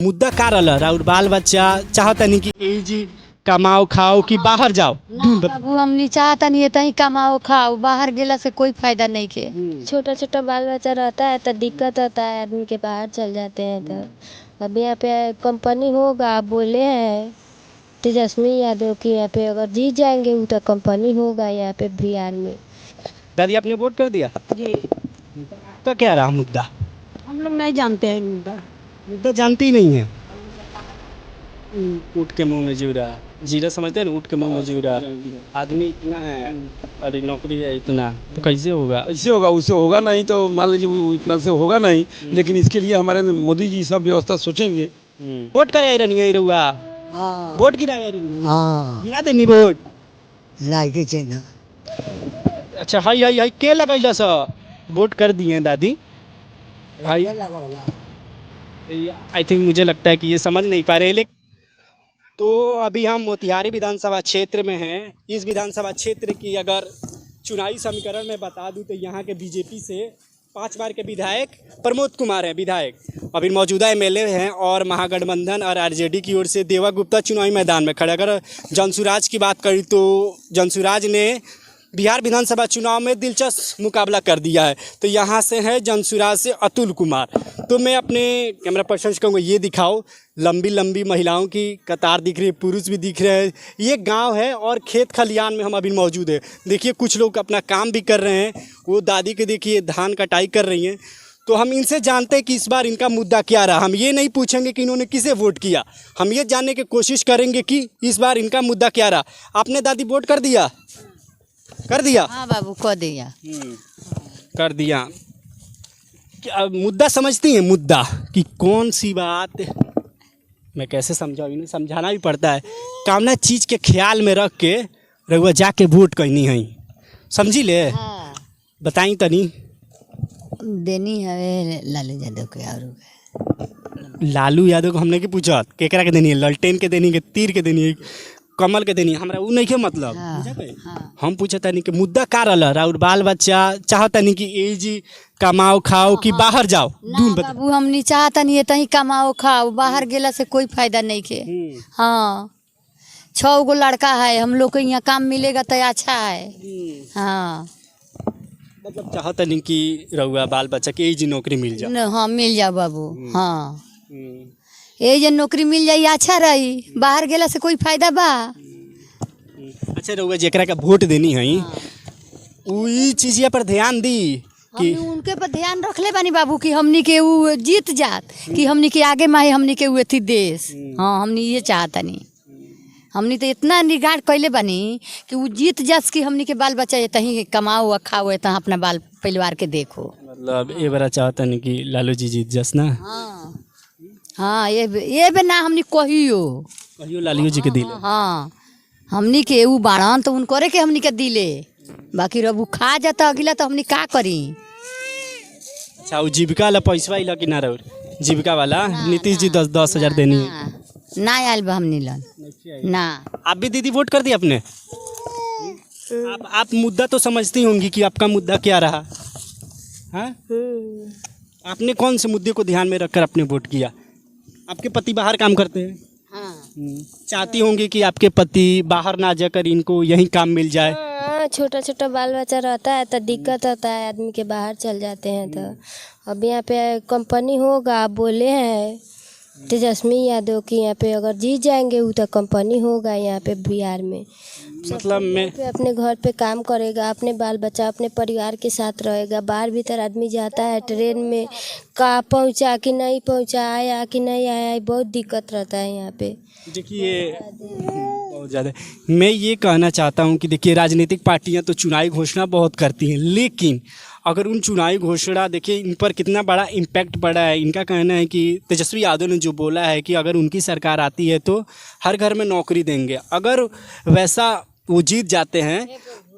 मुद्दा का रहा और बाल बच्चा चाहता नहीं कि ए जी कमाओ खाओ कि बाहर जाओ। बाबू हमनी चाहता नहीं है तहीं कमाओ खाओ, बाहर गेला से कोई फायदा नहीं के। छोटा छोटा बाल बच्चा रहता है तो दिक्कत होता है, आदमी के बाहर चल जाते हैं। तो अब यहाँ पे कंपनी होगा बोले हैं तेजस्वी यादव की, यहाँ पे अगर जीत जाएंगे वो तो कंपनी होगा यहाँ पे बिहार में। दादी आपने वोट कर दिया जी। तो क्या रहा मुद्दा? हम लोग नहीं जानते हैं मुद्दा। मुद्दा जानती ही नहीं है। ऊँट के मुंह में जीरा, जीरा समझते हैं ना, ऊँट के मुंह में जीरा। आदमी इतना है, अरे नौकरी है इतना, तो कैसे होगा? ऐसे होगा, उससे होगा नहीं। तो मान लीजिए वो इतना से होगा नहीं, लेकिन इसके लिए हमारे मोदी जी सब व्यवस्था सोचेंगे। वोट कराई रहनी है रुआ, वोट गिराई रहनी, गिरा देनी वोट लाइके चाहिए। अच्छा हाई हाई हाई के लगैला सा वोट कर दिए दादी भाई। आई थिंक मुझे लगता है कि ये समझ नहीं पा रहे। लेकिन तो अभी हम मोतिहारी विधानसभा क्षेत्र में हैं। इस विधानसभा क्षेत्र की अगर चुनावी समीकरण में बता दूं तो यहाँ के बीजेपी से 5 बार के विधायक प्रमोद कुमार हैं विधायक, अभी मौजूदा एमएलए हैं। और महागठबंधन और आरजेडी की ओर से देवा गुप्ता चुनावी मैदान में खड़े। अगर जनसुराज की बात करी तो जनसुराज ने बिहार विधानसभा चुनाव में दिलचस्प मुकाबला कर दिया है। तो यहाँ से है जनसुराज से अतुल कुमार। तो मैं अपने कैमरा पर्सन से कहूँगा ये दिखाओ, लंबी लंबी महिलाओं की कतार दिख रही है, पुरुष भी दिख रहे हैं। ये गांव है और खेत खलियान में हम अभी मौजूद है। देखिए कुछ लोग अपना काम भी कर रहे हैं, वो दादी के देखिए धान कटाई कर रही हैं। तो हम इनसे जानते हैं कि इस बार इनका मुद्दा क्या रहा। हम ये नहीं पूछेंगे कि इन्होंने किसे वोट किया, हम ये जानने की कोशिश करेंगे कि इस बार इनका मुद्दा क्या रहा। आपने दादी वोट कर दिया? कर दिया? हाँ बाबू कर दिया। कर दिया। क्या मुद्दा समझती हैं? मुद्दा कि कौन सी बात, मैं कैसे समझाऊँ, इन्हें समझाना भी पड़ता है। कामना चीज़ के ख्याल में रख के रहुआ जाके वोट करनी है, समझी ले। हाँ। बताई तनी। देनी है लालू यादव के। और लालू यादव को हमने की पूछा केकरा के देनी है, ललटेन के देनी है, तीर के देनी है, कमल के देनी है, हमरा वो नहीं के मतलब। हम पूछता नहीं कि मुद्दा का रहा और बाल बच्चा चाहता नहीं कि ए जी कमाओ खाओ कि बाहर जाओ। बाबू हमनी चाहता नहीं है तहीं कमाओ खाओ, बाहर गेला से कोई फायदा नहीं के। हाँ 6 गो लड़का है, हम लोग को यहाँ काम मिलेगा तो अच्छा है। हाँ मतलब चाहता नहीं कि रहुआ बाल बच्चा के ए जी नौकरी मिल जाए। हाँ मिल जाओ बाबू। हाँ ये जे नौकरी मिल जाए अच्छा रही, बाहर गेला से कोई फायदा बा। अच्छा रहुआ जेकरा का वोट देनी है वही चीज़िया पर ध्यान दी कि उनके पर ध्यान रख ले बानी बाबू कि हमनी के वो जीत जात, कि हमनी के आगे माहे हमनी के वो थी देश। हाँ हमनी ये चाहता नहीं, हमनी तो इतना निगाह कैले बानी कि वो जीत जात कि हमनी के बाल बच्चा तहीं कमाओ खाओ, तहाँ अपना बाल परिवार के देखो। मतलब ये बड़ा चाहता नहीं कि लालू जी जीत जस ना। हाँ ये बे ना हमनी कहियो लालू जी के दिले। हाँ हमनी के वो बाड़न तो उनको के हमनी के दिले, बाकी रब खा जाता अगला तो हमनी का करी। अच्छा वो जीविका वाला पैसा आइला कि ना रहो? जीविका वाला नीतीश जी 10,000 देनी है ना आयल बा हमनी लन ना। आप भी दीदी वोट कर दिया आपने? आप मुद्दा तो समझती होंगी कि आपका मुद्दा क्या रहा। हाँ आपने कौन से मुद्दे को ध्यान में रखकर आपने वोट किया? आपके पति बाहर काम करते हैं। चाहती होंगी कि आपके पति बाहर ना जाकर इनको यहीं काम मिल जाए। हाँ छोटा छोटा बाल बच्चा रहता है तो दिक्कत होता है, आदमी के बाहर चल जाते हैं। तो अब यहाँ पे कंपनी होगा बोले हैं तेजस्वी यादव की, यहाँ पे अगर जीत जाएंगे वो तो कंपनी होगा यहाँ पे बिहार में। मतलब मैं अपने घर पे काम करेगा, अपने बाल बच्चा अपने परिवार के साथ रहेगा। बाहर भीतर आदमी जाता है ट्रेन में, का पहुंचा कि नहीं पहुंचा, आया कि नहीं आया, बहुत दिक्कत रहता है यहाँ पे। देखिए बहुत ज़्यादा मैं ये कहना चाहता हूँ कि देखिए राजनीतिक पार्टियाँ तो चुनावी घोषणा बहुत करती हैं, लेकिन अगर उन चुनावी घोषणा देखिए इन पर कितना बड़ा इम्पैक्ट पड़ा है। इनका कहना है कि तेजस्वी यादव ने जो बोला है कि अगर उनकी सरकार आती है तो हर घर में नौकरी देंगे। अगर वैसा वो जीत जाते हैं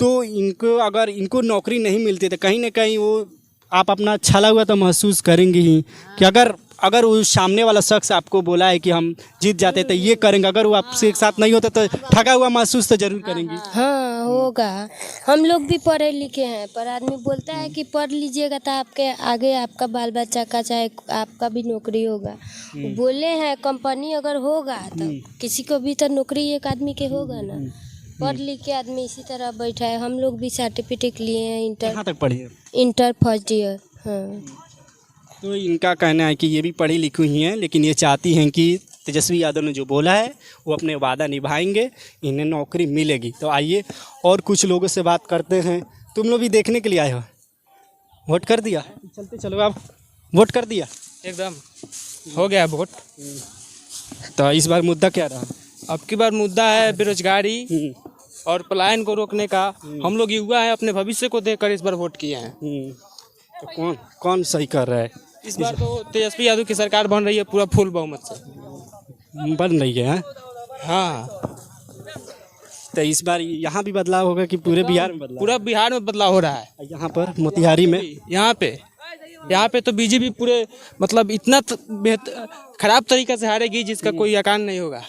तो इनको अगर इनको नौकरी नहीं मिलती तो कहीं ना कहीं वो आप अपना छला हुआ तो महसूस करेंगे ही कि अगर अगर वो सामने वाला शख्स आपको बोला है कि हम जीत जाते तो ये करेंगे, अगर वो आपसे एक साथ नहीं होता तो ठगा हुआ महसूस तो जरूर करेंगी। हाँ होगा। हम लोग भी पढ़े लिखे हैं, पर आदमी बोलता है कि पढ़ लीजिएगा तो आपके आगे आपका बाल बच्चा का चाहे आपका भी नौकरी होगा। बोले हैं कंपनी अगर होगा तो किसी को भी तो नौकरी एक आदमी के होगा ना। पढ़ लिख के आदमी इसी तरह बैठा है। हम लोग भी सर्टिफिकेट लिए हैं कहाँ तक पढ़ी है? Inter first year. हाँ तो इनका कहना है कि ये भी पढ़ी लिखी हुई हैं, लेकिन ये चाहती हैं कि तेजस्वी यादव ने जो बोला है वो अपने वादा निभाएंगे, इन्हें नौकरी मिलेगी। तो आइए और कुछ लोगों से बात करते हैं। तुम लोग भी देखने के लिए आए हो, वोट कर दिया? चलते चलो, आप वोट कर दिया? एकदम हो गया वोट। तो इस बार मुद्दा क्या रहा? अब की बार मुद्दा है बेरोजगारी और पलायन को रोकने का। हम लोग युवा हैं, अपने भविष्य को देखकर इस बार वोट किए हैं। तो कौन कौन सही कर रहा है इस बार? तो तेजस्वी यादव की सरकार बन रही है पूरा फुल बहुमत से बन रही है। हाँ, तो इस बार यहाँ भी बदलाव होगा कि पूरे बिहार में बदलाव? पूरा बिहार में बदलाव हो रहा है। यहाँ पर मोतिहारी में यहाँ पे तो बीजेपी पूरे मतलब इतना खराब तरीके से हारेगी जिसका कोई यकान नहीं होगा।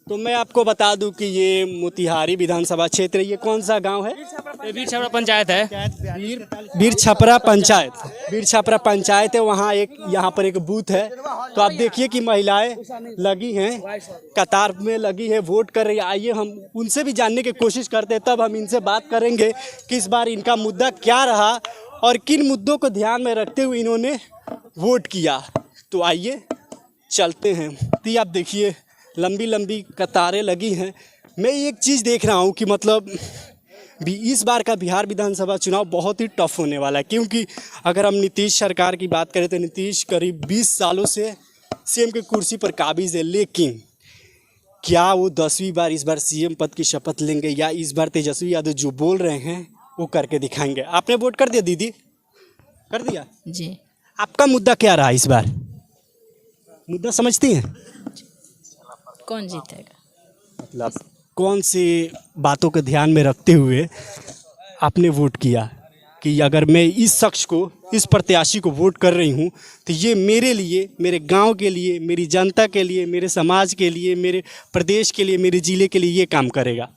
तो मैं आपको बता दूं कि ये मोतिहारी विधानसभा क्षेत्र, ये कौन सा गांव है? ये बीर छपरा पंचायत है। बीर छपरा पंचायत, बीर छपरा पंचायत है। वहाँ एक यहाँ पर एक बूथ है। तो आप देखिए कि महिलाएं लगी हैं, कतार में लगी है, वोट कर रही है। आइए हम उनसे भी जानने की कोशिश करते हैं, तब हम इनसे बात करेंगे कि इस बार इनका मुद्दा क्या रहा और किन मुद्दों को ध्यान में रखते हुए इन्होंने वोट किया। तो आइए चलते हैं। तो आप देखिए लंबी लंबी कतारें लगी हैं। मैं एक चीज़ देख रहा हूँ कि मतलब इस बार का बिहार विधानसभा चुनाव बहुत ही टफ होने वाला है, क्योंकि अगर हम नीतीश सरकार की बात करें तो नीतीश करीब 20 सालों से सीएम की कुर्सी पर काबिज है, लेकिन क्या वो 10वीं बार इस बार सीएम पद की शपथ लेंगे या इस बार तेजस्वी यादव जो बोल रहे हैं वो करके दिखाएंगे? आपने वोट कर दिया दीदी? कर दिया जी। आपका मुद्दा क्या रहा इस बार? मुद्दा समझती हैं? कौन जीतेगा? मतलब कौन सी बातों को ध्यान में रखते हुए आपने वोट किया कि अगर मैं इस शख्स को, इस प्रत्याशी को वोट कर रही हूँ तो ये मेरे लिए, मेरे गांव के लिए, मेरी जनता के लिए, मेरे समाज के लिए, मेरे प्रदेश के लिए, मेरे ज़िले के लिए ये काम करेगा?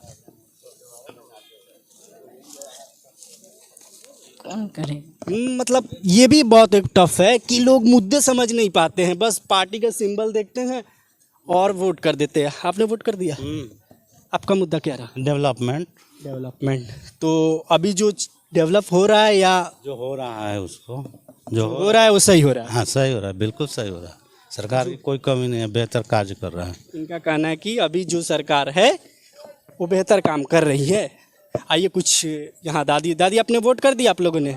कौन करे? मतलब ये भी बहुत एक टफ है कि लोग मुद्दे समझ नहीं पाते हैं, बस पार्टी का सिंबल देखते हैं और वोट कर देते हैं। आपने वोट कर दिया? आपका मुद्दा क्या रहा? डेवलपमेंट। तो अभी जो डेवलप हो रहा है या जो हो रहा है उसको जो हो रहा है वो सही हो रहा है? हाँ सही हो रहा है, बिल्कुल सही हो रहा है। सरकार की कोई कमी नहीं है, बेहतर कार्य कर रहा है। इनका कहना है कि अभी जो सरकार है वो बेहतर काम कर रही है। आइए कुछ यहाँ दादी आपने वोट कर दिया? आप लोगों ने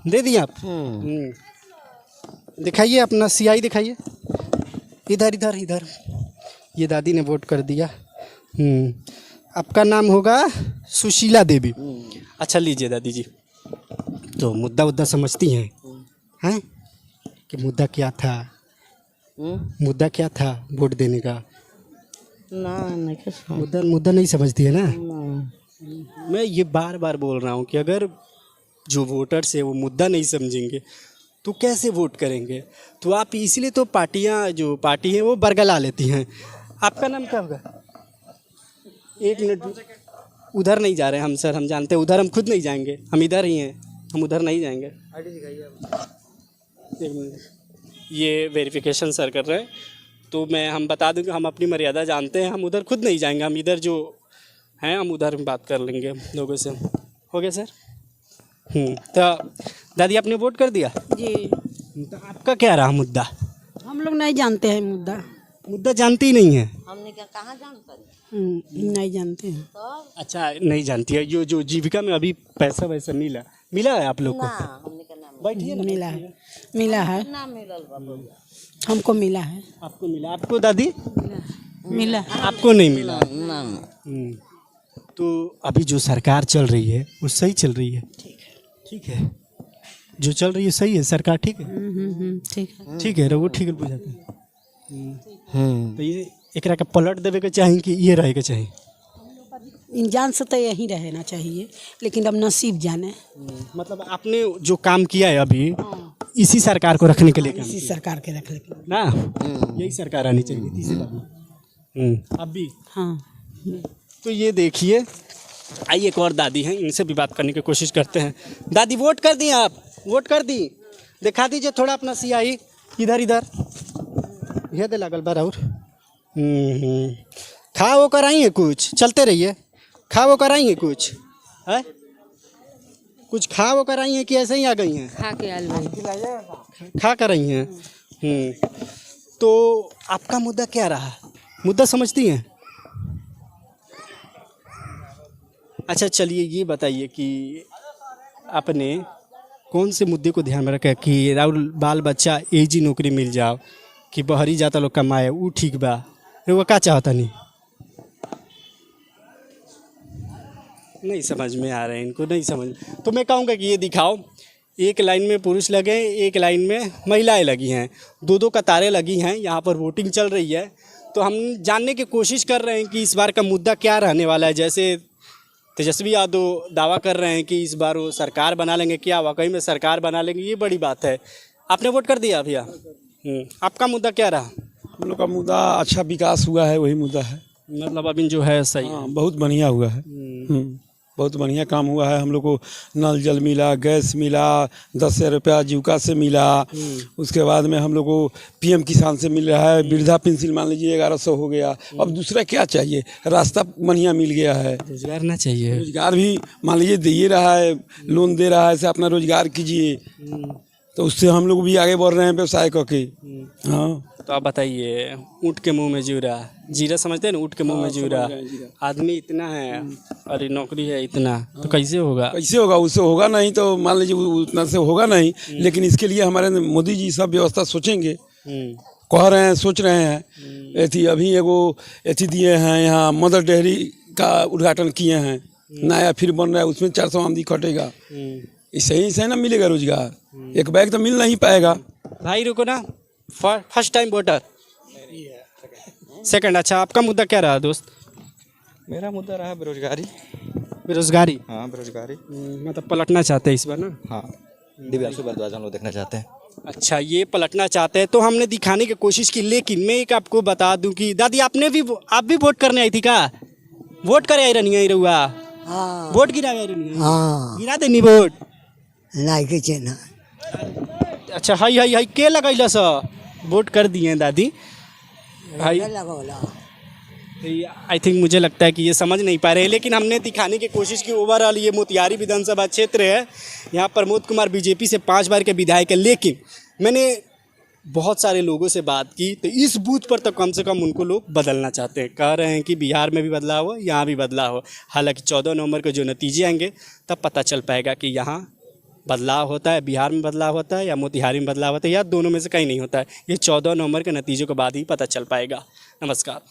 दे दिया आप? दिखाइए अपना सियाही दिखाइए। इधर इधर इधर। ये दादी ने वोट कर दिया। आपका नाम होगा सुशीला देवी। अच्छा लीजिए दादी जी। तो मुद्दा समझती हैं कि मुद्दा क्या था? मुद्दा क्या था वोट देने का? मुद्दा नहीं समझती है ना? मैं ये बार बार बोल रहा हूँ कि अगर जो वोटर्स है वो मुद्दा नहीं समझेंगे तो कैसे वोट करेंगे? तो आप इसलिए तो जो पार्टी है वो बरगला लेती हैं। आपका नाम क्या होगा? एक मिनट, उधर नहीं जा रहे हम सर, हम जानते हैं उधर हम खुद नहीं जाएंगे, हम इधर ही हैं, हम उधर नहीं जाएंगे। एक मिनट, ये वेरिफिकेशन सर कर रहे हैं, तो हम बता दूं कि हम अपनी मर्यादा जानते हैं, हम उधर खुद नहीं जाएंगे, हम इधर जो हैं हम उधर बात कर लेंगे लोगों से। हो गया सर? तो दादी आपने वोट कर दिया? जी। तो आपका क्या रहा मुद्दा? हम लोग नहीं जानते हैं मुद्दा जानती ही नहीं है? हमने क्या कहाँ जानते? नहीं जानते हैं। अच्छा नहीं जानती है। जो जीविका में अभी पैसा वैसा मिला है आप लोग को? बैठिए ना। मिला है हमको मिला है। आपको मिला? आपको दादी मिला? आपको नहीं मिला? तो अभी जो सरकार चल रही है वो सही चल रही है? ठीक है, जो चल रही है सही है सरकार? ठीक है, ठीक है वो ठीक है बुझाते हैं। तो ये एकरा के पलट देवे के चाहिए कि ये रहे के चाहिए? इंजान से तो यही रहना चाहिए, लेकिन अब नसीब जाने। मतलब आपने जो काम किया है अभी इसी सरकार को रखने के लिए काम इसी किया। सरकार के रख लेके ना यही सरकार आनी चाहिए थी इसी बार। अब भी हाँ। तो ये देखिए, आइए एक और दादी हैं, इनसे भी बात करने की कोशिश करते हैं। दादी वोट कर दी आप? वोट कर दी? दिखा दीजिए थोड़ा अपना सियाही, इधर इधर ये दे लागल बा और खा वो कराइए कुछ, चलते रहिए। खा वो कराइए कुछ है? कुछ खा वो कराई हैं कि ऐसे ही आ गई हैं? खा के आल बनी। खा कर रही हैं। तो आपका मुद्दा क्या रहा? मुद्दा समझती हैं? अच्छा चलिए ये बताइए कि आपने कौन से मुद्दे को ध्यान में रखा कि राहुल बाल बच्चा एजी नौकरी मिल जाओ कि बहरी जाता लोग कमाए वो ठीक बा, वो क्या चाहता नहीं समझ में आ रहा है इनको, नहीं समझ। तो मैं कहूँगा कि ये दिखाओ, एक लाइन में पुरुष लगे, एक लाइन में महिलाएं लगी हैं, दो दो कतारें लगी हैं, यहाँ पर वोटिंग चल रही है। तो हम जानने की कोशिश कर रहे हैं कि इस बार का मुद्दा क्या रहने वाला है। जैसे तेजस्वी यादव दावा कर रहे हैं कि इस बार वो सरकार बना लेंगे, क्या वाकई में सरकार बना लेंगे, ये बड़ी बात है। आपने वोट कर दिया भैया? आपका मुद्दा क्या रहा? हम लोग का मुद्दा अच्छा विकास हुआ है, वही मुद्दा है। मतलब अभी जो है सही है। हाँ, बहुत बढ़िया हुआ है। बहुत बढ़िया काम हुआ है। हम लोग को नल जल मिला, गैस मिला, 10,000 रुपया जीविका से मिला। उसके बाद में हम लोग को पीएम किसान से मिल रहा है, वृद्धा पेंशन मान लीजिए 1100 हो गया। अब दूसरा क्या चाहिए? रास्ता बढ़िया मिल गया है। रोजगार ना चाहिए? रोजगार भी मान लीजिए दे रहा है, लोन दे रहा है, ऐसे अपना रोजगार कीजिए, तो उससे हम लोग भी आगे बढ़ रहे हैं व्यवसाय करके। हाँ, तो आप बताइए, ऊँट के मुंह में जीरा, जीरा समझते हैं ना? ऊँट के मुंह में जीरा। आदमी इतना है और नौकरी है इतना, तो कैसे होगा? कैसे होगा? उससे होगा नहीं, तो मान लीजिए उतना से होगा नहीं। लेकिन इसके लिए हमारे मोदी जी सब व्यवस्था सोचेंगे, कह रहे हैं, सोच रहे हैं। एथी अभी एगो एथी दिए हैं, यहाँ मदर डेयरी का उद्घाटन किए हैं, नया फिर बन रहा है, उसमें 400 आमदी कटेगा। इससे ही ना मिलेगा रोजगार, एक बैग तो मिल नहीं पाएगा। भाई रुको ना, फर्स्ट टाइम वोटर, सेकंड। अच्छा आपका मुद्दा क्या रहा दोस्त? मेरा मुद्दा रहा बेरोजगारी। बेरोजगारी? हाँ, बेरोजगारी। मतलब पलटना चाहते हैं इस बार ना? हाँ, दिव्यांशु भारद्वाज हम लोग देखना चाहते हैं। अच्छा, ये पलटना चाहते हैं, तो हमने दिखाने की कोशिश की। लेकिन मैं एक आपको बता दूं कि दादी आप भी वोट करने आई थी क्या? वोट करे आई रही रहुआ? हाँ, वोट गिरा आई रही? हाँ, गिरा देनी वोट? नहीं के चेना। अच्छा हाई के लगैला सा वोट कर दिए दादी भाई? आई थिंक मुझे लगता है कि ये समझ नहीं पा रहे, लेकिन हमने दिखाने की कोशिश की। ओवरऑल ये मोतिहारी विधानसभा क्षेत्र है, यहाँ प्रमोद कुमार बीजेपी से 5 बार के विधायक है। लेकिन मैंने बहुत सारे लोगों से बात की, तो इस बूथ पर तो कम से कम उनको लोग बदलना चाहते हैं। कह रहे हैं कि बिहार में भी बदलाव हो, यहाँ भी बदलाव हो। हालांकि 14 नवंबर के जो नतीजे आएंगे तब पता चल पाएगा कि यहाँ बदलाव होता है, बिहार में बदलाव होता है या मोतिहारी में बदलाव होता है, या दोनों में से कहीं नहीं होता है। ये 14 नवंबर के नतीजों के बाद ही पता चल पाएगा। नमस्कार।